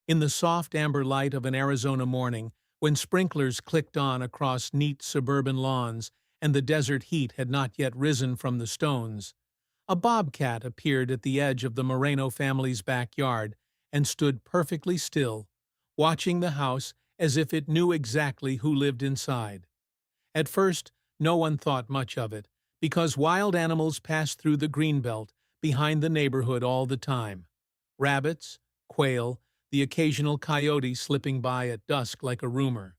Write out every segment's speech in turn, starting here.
In the soft amber light of an Arizona morning, when sprinklers clicked on across neat suburban lawns and the desert heat had not yet risen from the stones, a bobcat appeared at the edge of the Moreno family's backyard and stood perfectly still, watching the house as if it knew exactly who lived inside. At first, no one thought much of it, because wild animals passed through the greenbelt behind the neighborhood all the time. Rabbits, quail, the occasional coyote slipping by at dusk like a rumor.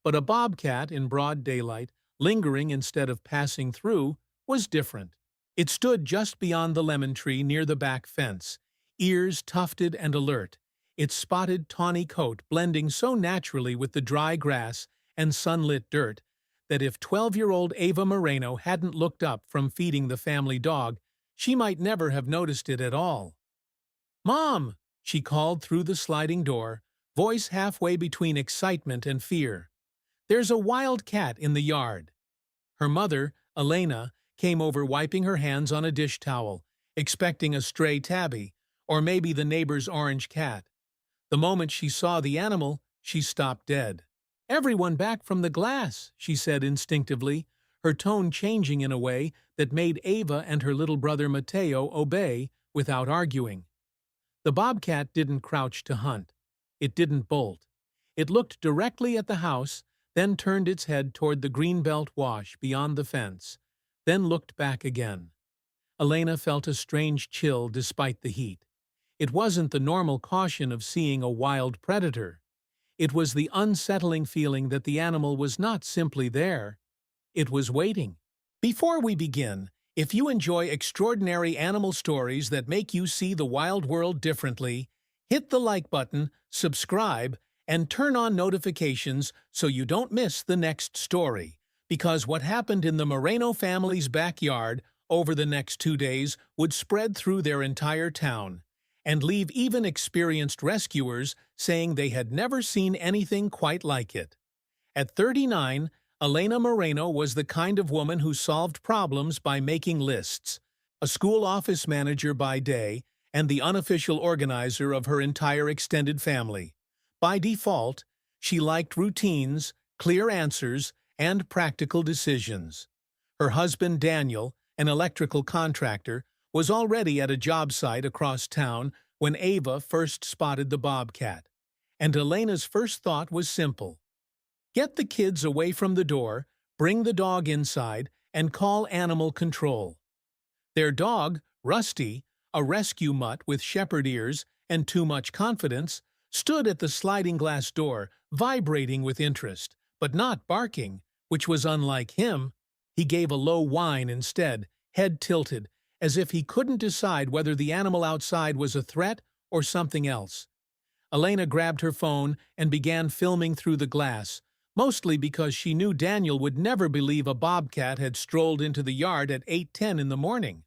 But a bobcat in broad daylight, lingering instead of passing through, was different. It stood just beyond the lemon tree near the back fence, ears tufted and alert, its spotted tawny coat blending so naturally with the dry grass and sunlit dirt that if 12-year-old Ava Moreno hadn't looked up from feeding the family dog, she might never have noticed it at all. "Mom!" she called through the sliding door, voice halfway between excitement and fear. "There's a wild cat in the yard." Her mother, Elena, came over wiping her hands on a dish towel, expecting a stray tabby, or maybe the neighbor's orange cat. The moment she saw the animal, she stopped dead. "Everyone back from the glass," she said instinctively, her tone changing in a way that made Ava and her little brother Mateo obey without arguing. The bobcat didn't crouch to hunt. It didn't bolt. It looked directly at the house, then turned its head toward the greenbelt wash beyond the fence, then looked back again. Elena felt a strange chill despite the heat. It wasn't the normal caution of seeing a wild predator. It was the unsettling feeling that the animal was not simply there. It was waiting. Before we begin, if you enjoy extraordinary animal stories that make you see the wild world differently, hit the like button, subscribe, and turn on notifications so you don't miss the next story. Because what happened in the Moreno family's backyard over the next 2 days would spread through their entire town, and leave even experienced rescuers saying they had never seen anything quite like it. At 39, Elena Moreno was the kind of woman who solved problems by making lists, a school office manager by day and the unofficial organizer of her entire extended family. By default, she liked routines, clear answers, and practical decisions. Her husband Daniel, an electrical contractor, was already at a job site across town when Ava first spotted the bobcat, and Elena's first thought was simple. Get the kids away from the door, bring the dog inside, and call animal control. Their dog, Rusty, a rescue mutt with shepherd ears and too much confidence, stood at the sliding glass door, vibrating with interest, but not barking, which was unlike him. He gave a low whine instead, head tilted, as if he couldn't decide whether the animal outside was a threat or something else. Elena grabbed her phone and began filming through the glass, mostly because she knew Daniel would never believe a bobcat had strolled into the yard at 8:10 in the morning.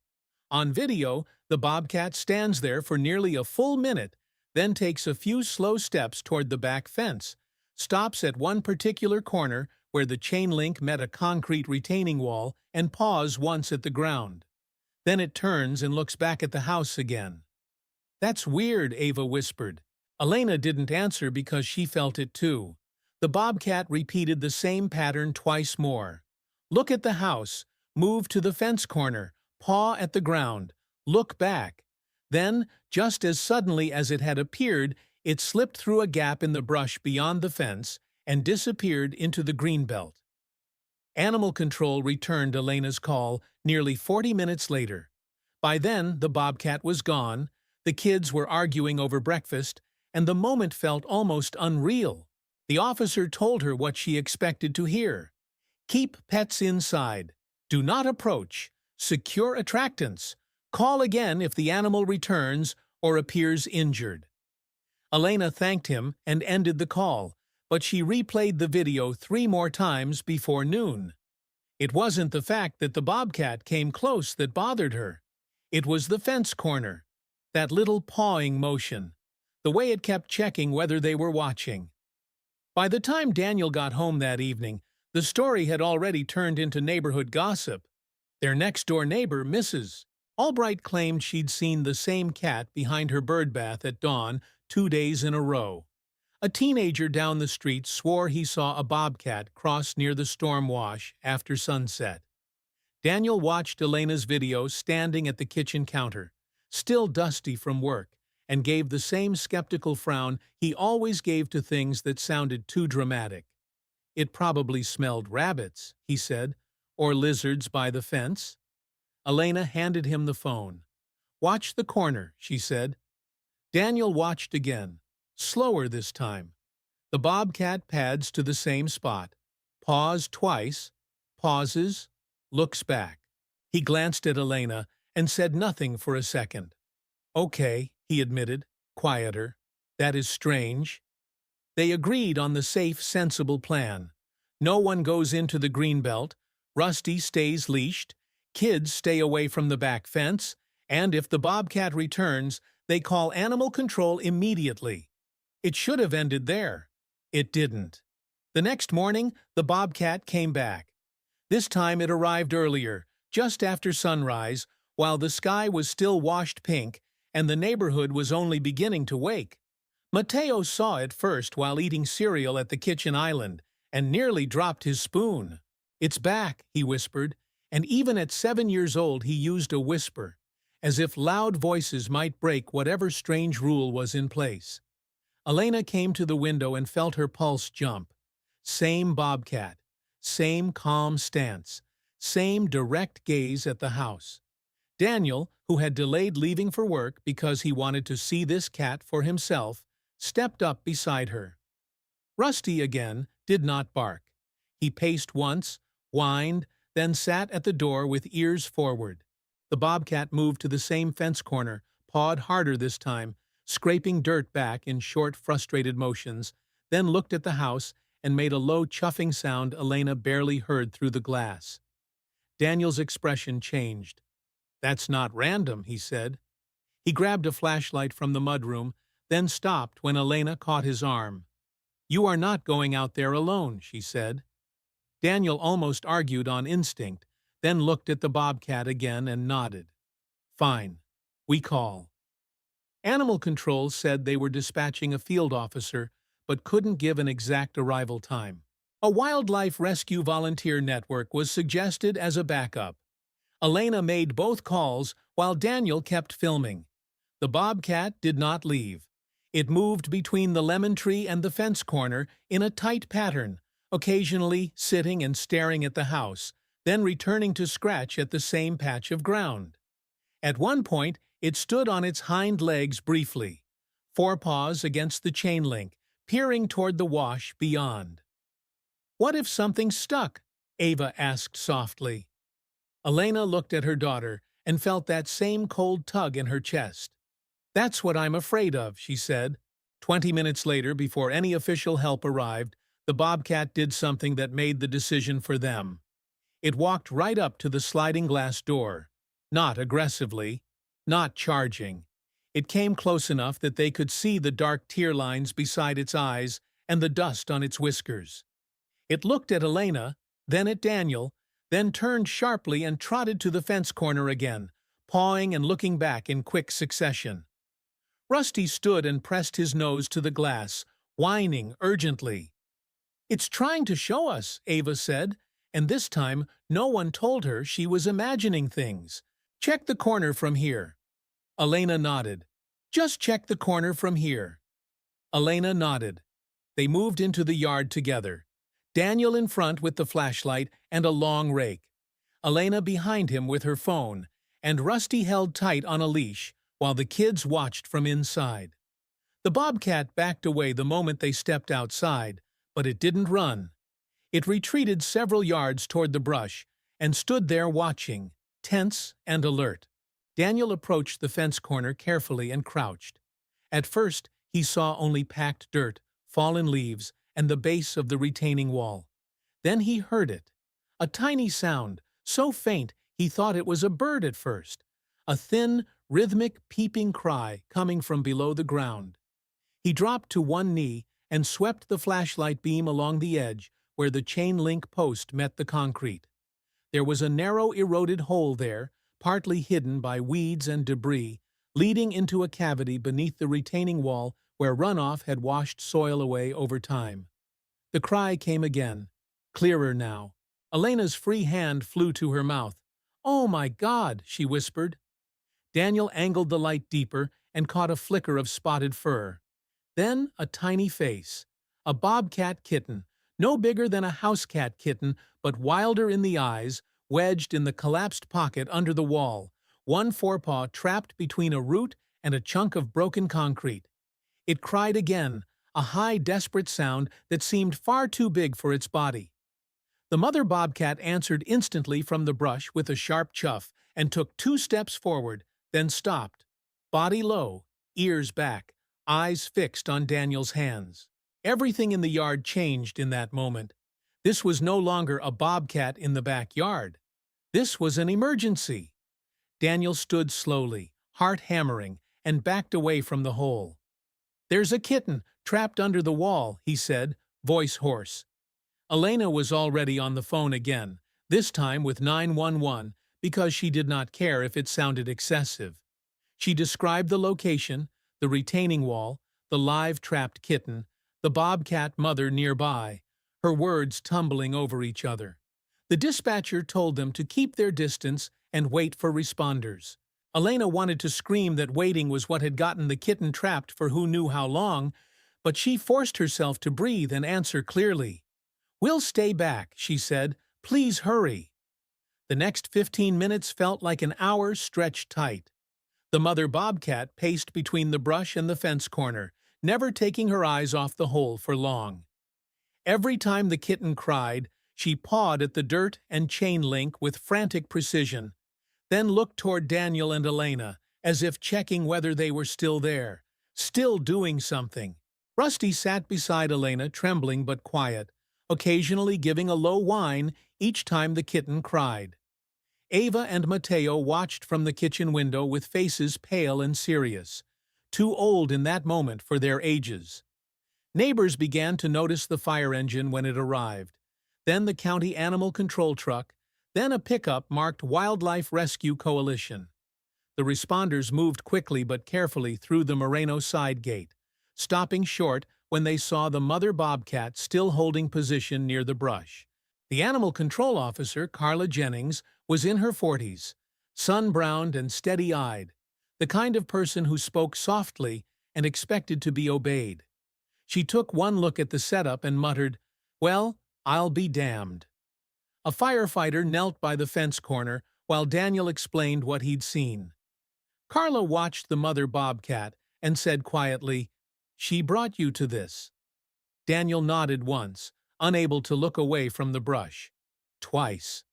On video, the bobcat stands there for nearly a full minute, then takes a few slow steps toward the back fence, stops at one particular corner where the chain link met a concrete retaining wall, and paws once at the ground. Then it turns and looks back at the house again. "That's weird," Ava whispered. Elena didn't answer because she felt it too. The bobcat repeated the same pattern twice more. Look at the house, move to the fence corner, paw at the ground, look back. Then, just as suddenly as it had appeared, it slipped through a gap in the brush beyond the fence and disappeared into the greenbelt. Animal control returned Elena's call nearly 40 minutes later. By then, the bobcat was gone, the kids were arguing over breakfast, and the moment felt almost unreal. The officer told her what she expected to hear. Keep pets inside. Do not approach. Secure attractants. Call again if the animal returns or appears injured. Elena thanked him and ended the call, but she replayed the video 3 more times before noon. It wasn't the fact that the bobcat came close that bothered her. It was the fence corner, that little pawing motion, the way it kept checking whether they were watching. By the time Daniel got home that evening, the story had already turned into neighborhood gossip. Their next-door neighbor, Mrs. Albright, claimed she'd seen the same cat behind her bird bath at dawn 2 days in a row. A teenager down the street swore he saw a bobcat cross near the storm wash after sunset. Daniel watched Elena's video standing at the kitchen counter, still dusty from work, and gave the same skeptical frown he always gave to things that sounded too dramatic. "It probably smelled rabbits," he said, "or lizards by the fence." Elena handed him the phone. "Watch the corner," she said. Daniel watched again, slower this time. The bobcat pads to the same spot, paws twice, pauses, looks back. He glanced at Elena and said nothing for a second. "Okay," he admitted, quieter. "That is strange." They agreed on the safe, sensible plan. No one goes into the greenbelt, Rusty stays leashed, kids stay away from the back fence, and if the bobcat returns, they call animal control immediately. It should have ended there. It didn't. The next morning, the bobcat came back. This time it arrived earlier, just after sunrise, while the sky was still washed pink and the neighborhood was only beginning to wake. Mateo saw it first while eating cereal at the kitchen island and nearly dropped his spoon. "It's back," he whispered, and even at 7 years old he used a whisper, as if loud voices might break whatever strange rule was in place. Elena came to the window and felt her pulse jump. Same bobcat, same calm stance, same direct gaze at the house. Daniel, who had delayed leaving for work because he wanted to see this cat for himself, stepped up beside her. Rusty, again, did not bark. He paced once, whined, then sat at the door with ears forward. The bobcat moved to the same fence corner, pawed harder this time, scraping dirt back in short, frustrated motions, then looked at the house and made a low chuffing sound Elena barely heard through the glass. Daniel's expression changed. "That's not random," he said. He grabbed a flashlight from the mudroom, then stopped when Elena caught his arm. "You are not going out there alone," she said. Daniel almost argued on instinct, then looked at the bobcat again and nodded. "Fine. We call." Animal Control said they were dispatching a field officer, but couldn't give an exact arrival time. A wildlife rescue volunteer network was suggested as a backup. Elena made both calls while Daniel kept filming. The bobcat did not leave. It moved between the lemon tree and the fence corner in a tight pattern, occasionally sitting and staring at the house, then returning to scratch at the same patch of ground. At one point, it stood on its hind legs briefly, forepaws against the chain link, peering toward the wash beyond. "What if something stuck?" Ava asked softly. Elena looked at her daughter and felt that same cold tug in her chest. "That's what I'm afraid of," she said. 20 minutes later, before any official help arrived, the bobcat did something that made the decision for them. It walked right up to the sliding glass door. Not aggressively, not charging. It came close enough that they could see the dark tear lines beside its eyes and the dust on its whiskers. It looked at Elena, then at Daniel, then turned sharply and trotted to the fence corner again, pawing and looking back in quick succession. Rusty stood and pressed his nose to the glass, whining urgently. "It's trying to show us," Ava said, and this time no one told her she was imagining things. "Check the corner from here." Elena nodded. "Just check the corner from here." Elena nodded. They moved into the yard together. Daniel in front with the flashlight and a long rake. Elena behind him with her phone, and Rusty held tight on a leash while the kids watched from inside. The bobcat backed away the moment they stepped outside, but it didn't run. It retreated several yards toward the brush and stood there watching, tense and alert. Daniel approached the fence corner carefully and crouched. At first, he saw only packed dirt, fallen leaves, and the base of the retaining wall. Then he heard it. A tiny sound, so faint he thought it was a bird at first. A thin, rhythmic peeping cry coming from below the ground. He dropped to one knee and swept the flashlight beam along the edge where the chain link post met the concrete. There was a narrow, eroded hole there, partly hidden by weeds and debris, leading into a cavity beneath the retaining wall where runoff had washed soil away over time. The cry came again, clearer now. Elena's free hand flew to her mouth. "Oh my God!" she whispered. Daniel angled the light deeper and caught a flicker of spotted fur. Then a tiny face. A bobcat kitten, no bigger than a house cat kitten, but wilder in the eyes, wedged in the collapsed pocket under the wall, one forepaw trapped between a root and a chunk of broken concrete. It cried again, a high, desperate sound that seemed far too big for its body. The mother bobcat answered instantly from the brush with a sharp chuff and took 2 steps forward, then stopped, body low, ears back, eyes fixed on Daniel's hands. Everything in the yard changed in that moment. This was no longer a bobcat in the backyard. This was an emergency. Daniel stood slowly, heart hammering, and backed away from the hole. "There's a kitten trapped under the wall," he said, voice hoarse. Elena was already on the phone again, this time with 911, because she did not care if it sounded excessive. She described the location, the retaining wall, the live trapped kitten, the bobcat mother nearby, her words tumbling over each other. The dispatcher told them to keep their distance and wait for responders. Elena wanted to scream that waiting was what had gotten the kitten trapped for who knew how long, but she forced herself to breathe and answer clearly. "We'll stay back," she said. "Please hurry." The next 15 minutes felt like an hour stretched tight. The mother bobcat paced between the brush and the fence corner, never taking her eyes off the hole for long. Every time the kitten cried, she pawed at the dirt and chain link with frantic precision, then looked toward Daniel and Elena, as if checking whether they were still there, still doing something. Rusty sat beside Elena, trembling but quiet, occasionally giving a low whine each time the kitten cried. Ava and Mateo watched from the kitchen window with faces pale and serious, too old in that moment for their ages. Neighbors began to notice the fire engine when it arrived, then the county animal control truck, then a pickup marked Wildlife Rescue Coalition. The responders moved quickly but carefully through the Moreno side gate, stopping short when they saw the mother bobcat still holding position near the brush. The animal control officer, Carla Jennings, was in her 40s, sun-browned and steady-eyed, the kind of person who spoke softly and expected to be obeyed. She took one look at the setup and muttered, "Well, I'll be damned." A firefighter knelt by the fence corner while Daniel explained what he'd seen. Carla watched the mother bobcat and said quietly, "She brought you to this." Daniel nodded once, unable to look away from the brush. Twice.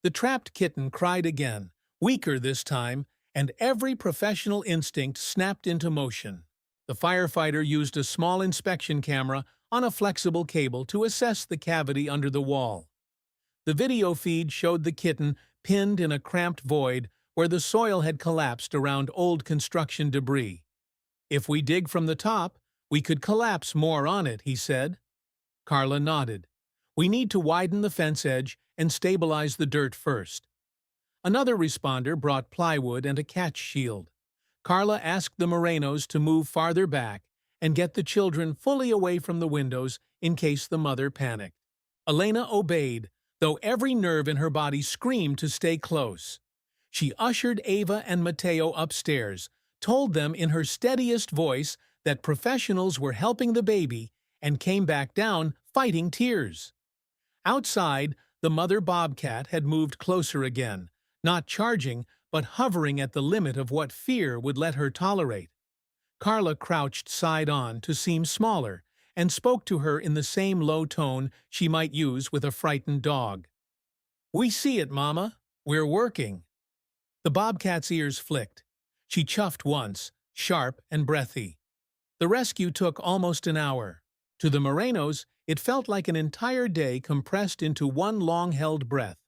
The trapped kitten cried again, weaker this time, and every professional instinct snapped into motion. The firefighter used a small inspection camera on a flexible cable to assess the cavity under the wall. The video feed showed the kitten pinned in a cramped void where the soil had collapsed around old construction debris. "If we dig from the top, we could collapse more on it," he said. Carla nodded. "We need to widen the fence edge and stabilize the dirt first." Another responder brought plywood and a catch shield. Carla asked the Morenos to move farther back and get the children fully away from the windows in case the mother panicked. Elena obeyed, though every nerve in her body screamed to stay close. She ushered Ava and Mateo upstairs, told them in her steadiest voice that professionals were helping the baby, and came back down, fighting tears. Outside, the mother bobcat had moved closer again, not charging, but hovering at the limit of what fear would let her tolerate. Carla crouched side-on to seem smaller, and spoke to her in the same low tone she might use with a frightened dog. "We see it, Mama. We're working." The bobcat's ears flicked. She chuffed once, sharp and breathy. The rescue took almost an hour. To the Morenos, it felt like an entire day compressed into one long-held breath.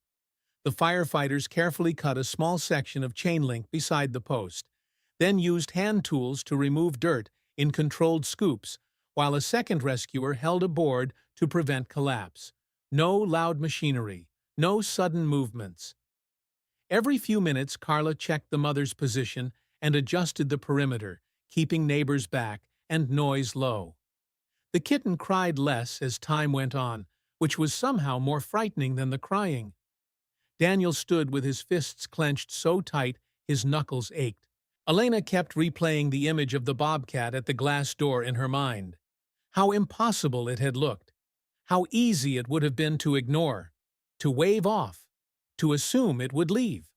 The firefighters carefully cut a small section of chain link beside the post, then used hand tools to remove dirt in controlled scoops, while a second rescuer held a board to prevent collapse. No loud machinery, no sudden movements. Every few minutes, Carla checked the mother's position and adjusted the perimeter, keeping neighbors back and noise low. The kitten cried less as time went on, which was somehow more frightening than the crying. Daniel stood with his fists clenched so tight his knuckles ached. Elena kept replaying the image of the bobcat at the glass door in her mind. How impossible it had looked. How easy it would have been to ignore, to wave off, to assume it would leave.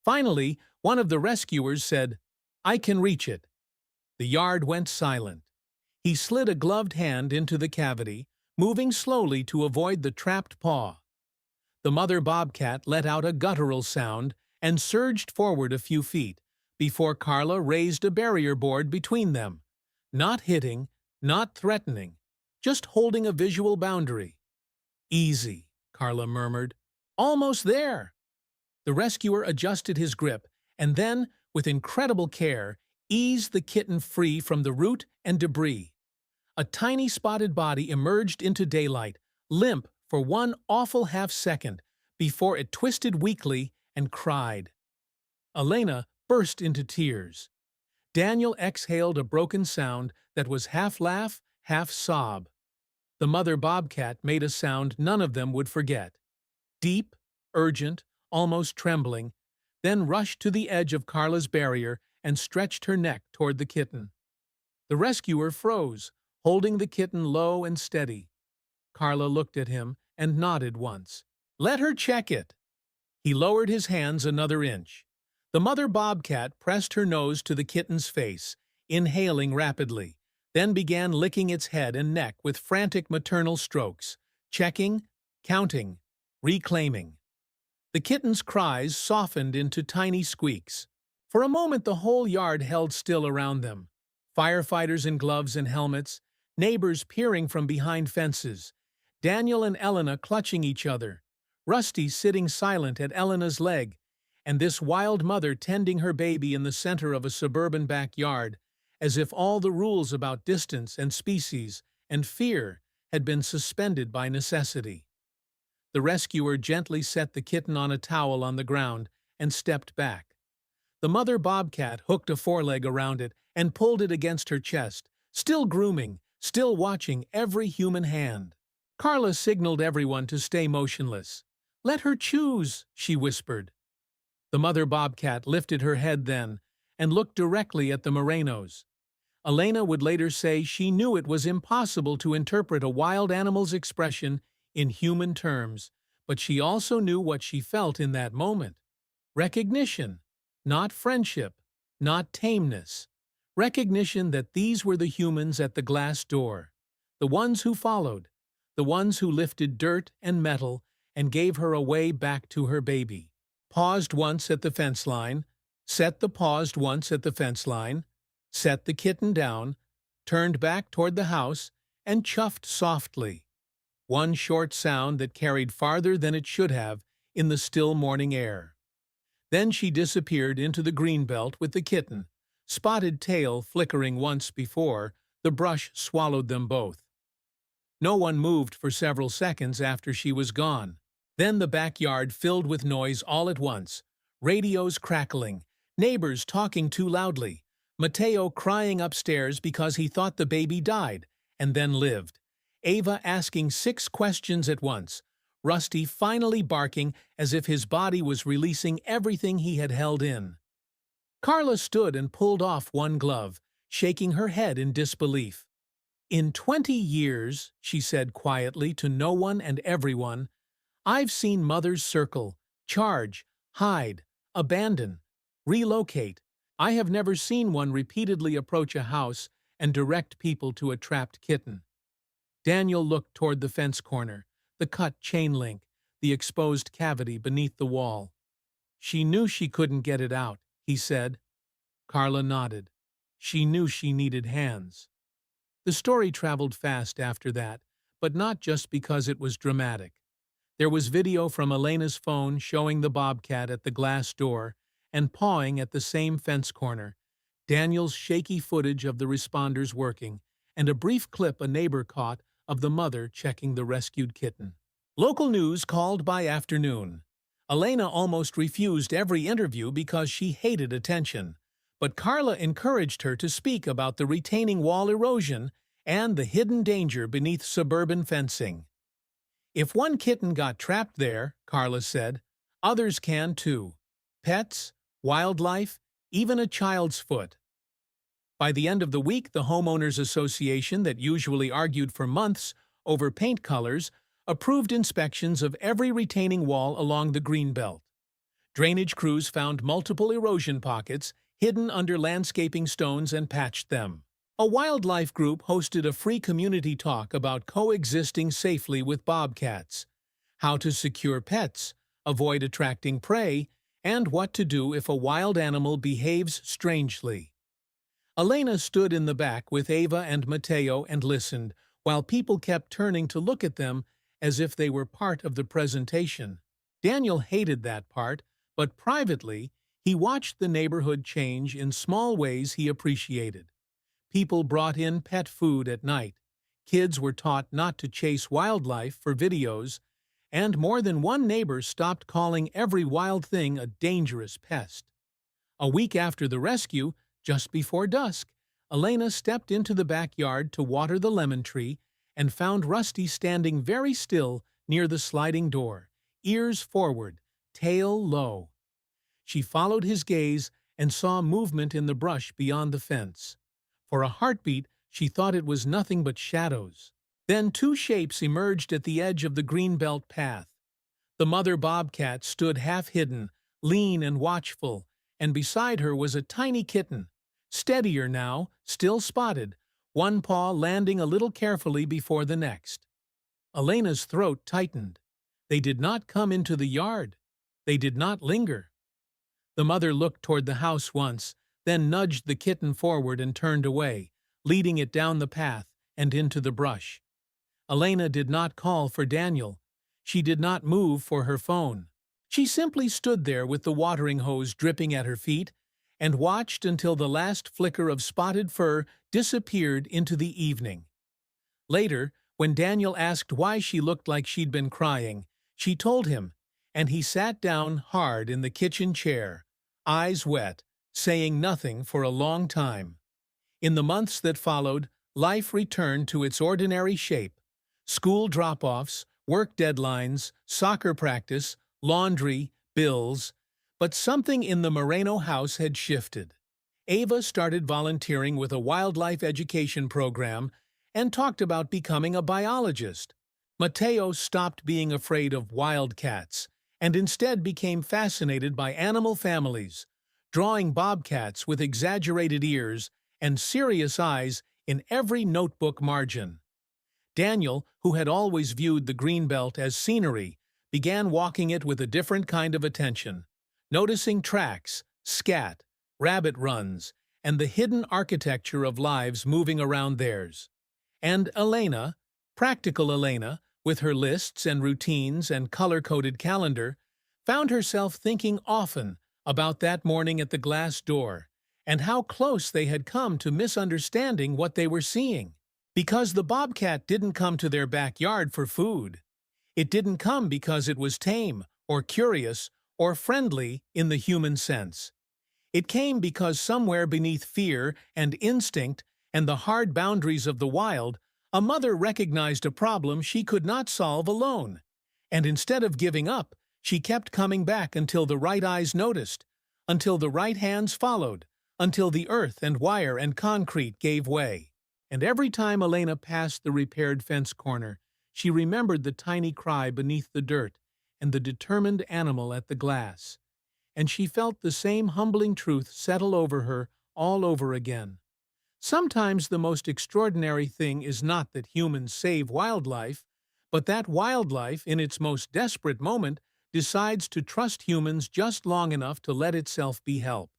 Finally, one of the rescuers said, "I can reach it." The yard went silent. He slid a gloved hand into the cavity, moving slowly to avoid the trapped paw. The mother bobcat let out a guttural sound and surged forward a few feet, before Carla raised a barrier board between them. Not hitting, not threatening, just holding a visual boundary. "Easy," Carla murmured. "Almost there." The rescuer adjusted his grip, and then, with incredible care, eased the kitten free from the root and debris. A tiny spotted body emerged into daylight, limp for one awful half-second, before it twisted weakly and cried. Elena burst into tears. Daniel exhaled a broken sound that was half laugh, half sob. The mother bobcat made a sound none of them would forget. Deep, urgent, almost trembling, then rushed to the edge of Carla's barrier and stretched her neck toward the kitten. The rescuer froze, holding the kitten low and steady. Carla looked at him and nodded once. "Let her check it." He lowered his hands another inch. The mother bobcat pressed her nose to the kitten's face, inhaling rapidly, then began licking its head and neck with frantic maternal strokes, checking, counting, reclaiming. The kitten's cries softened into tiny squeaks. For a moment the whole yard held still around them. Firefighters in gloves and helmets, neighbors peering from behind fences, Daniel and Elena clutching each other, Rusty sitting silent at Elena's leg, and this wild mother tending her baby in the center of a suburban backyard, as if all the rules about distance and species and fear had been suspended by necessity. The rescuer gently set the kitten on a towel on the ground and stepped back. The mother bobcat hooked a foreleg around it and pulled it against her chest, still grooming, still watching every human hand. Carla signaled everyone to stay motionless. "Let her choose," she whispered. The mother bobcat lifted her head then and looked directly at the Morenos. Elena would later say she knew it was impossible to interpret a wild animal's expression in human terms, but she also knew what she felt in that moment. Recognition, not friendship, not tameness. Recognition that these were the humans at the glass door, the ones who followed, the ones who lifted dirt and metal and gave her a way back to her baby. Paused once at the fence line, set the paused once at the fence line, set the kitten down, turned back toward the house, and chuffed softly. One short sound that carried farther than it should have in the still morning air. Then she disappeared into the greenbelt with the kitten, spotted tail flickering once before the brush swallowed them both. No one moved for several seconds after she was gone. Then the backyard filled with noise all at once, radios crackling, neighbors talking too loudly, Mateo crying upstairs because he thought the baby died and then lived, Ava asking 6 questions at once, Rusty finally barking as if his body was releasing everything he had held in. Carla stood and pulled off one glove, shaking her head in disbelief. "In 20 years," she said quietly to no one and everyone, "I've seen mothers circle, charge, hide, abandon, relocate. I have never seen one repeatedly approach a house and direct people to a trapped kitten." Daniel looked toward the fence corner, the cut chain link, the exposed cavity beneath the wall. "She knew she couldn't get it out," he said. Carla nodded. She knew she needed hands. The story traveled fast after that, but not just because it was dramatic. There was video from Elena's phone showing the bobcat at the glass door and pawing at the same fence corner, Daniel's shaky footage of the responders working, and a brief clip a neighbor caught of the mother checking the rescued kitten. Local news called by afternoon. Elena almost refused every interview because she hated attention, but Carla encouraged her to speak about the retaining wall erosion and the hidden danger beneath suburban fencing. If one kitten got trapped there, Carla said, others can too. Pets, wildlife, even a child's foot. By the end of the week, the homeowners association that usually argued for months over paint colors approved inspections of every retaining wall along the greenbelt. Drainage crews found multiple erosion pockets hidden under landscaping stones and patched them. A wildlife group hosted a free community talk about coexisting safely with bobcats, how to secure pets, avoid attracting prey, and what to do if a wild animal behaves strangely. Elena stood in the back with Ava and Mateo and listened, while people kept turning to look at them as if they were part of the presentation. Daniel hated that part, but privately, he watched the neighborhood change in small ways he appreciated. People brought in pet food at night. Kids were taught not to chase wildlife for videos, and more than one neighbor stopped calling every wild thing a dangerous pest. A week after the rescue, just before dusk, Elena stepped into the backyard to water the lemon tree and found Rusty standing very still near the sliding door, ears forward, tail low. She followed his gaze and saw movement in the brush beyond the fence. For a heartbeat, she thought it was nothing but shadows. Then two shapes emerged at the edge of the greenbelt path. The mother bobcat stood half-hidden, lean and watchful, and beside her was a tiny kitten, steadier now, still spotted, one paw landing a little carefully before the next. Elena's throat tightened. They did not come into the yard. They did not linger. The mother looked toward the house once, then nudged the kitten forward and turned away, leading it down the path and into the brush. Elena did not call for Daniel. She did not move for her phone. She simply stood there with the watering hose dripping at her feet and watched until the last flicker of spotted fur disappeared into the evening. Later, when Daniel asked why she looked like she'd been crying, she told him, and he sat down hard in the kitchen chair, eyes wet, saying nothing for a long time. In the months that followed, life returned to its ordinary shape. School drop-offs, work deadlines, soccer practice, laundry, bills. But something in the Moreno house had shifted. Ava started volunteering with a wildlife education program and talked about becoming a biologist. Mateo stopped being afraid of wildcats and instead became fascinated by animal families, drawing bobcats with exaggerated ears and serious eyes in every notebook margin. Daniel, who had always viewed the greenbelt as scenery, began walking it with a different kind of attention, noticing tracks, scat, rabbit runs, and the hidden architecture of lives moving around theirs. And Elena, practical Elena, with her lists and routines and color-coded calendar, found herself thinking often about that morning at the glass door and how close they had come to misunderstanding what they were seeing. Because the bobcat didn't come to their backyard for food. It didn't come because it was tame or curious or friendly in the human sense. It came because somewhere beneath fear and instinct and the hard boundaries of the wild, a mother recognized a problem she could not solve alone. And instead of giving up, she kept coming back until the right eyes noticed, until the right hands followed, until the earth and wire and concrete gave way. And every time Elena passed the repaired fence corner, she remembered the tiny cry beneath the dirt and the determined animal at the glass. And she felt the same humbling truth settle over her all over again. Sometimes the most extraordinary thing is not that humans save wildlife, but that wildlife, in its most desperate moment, decides to trust humans just long enough to let itself be helped.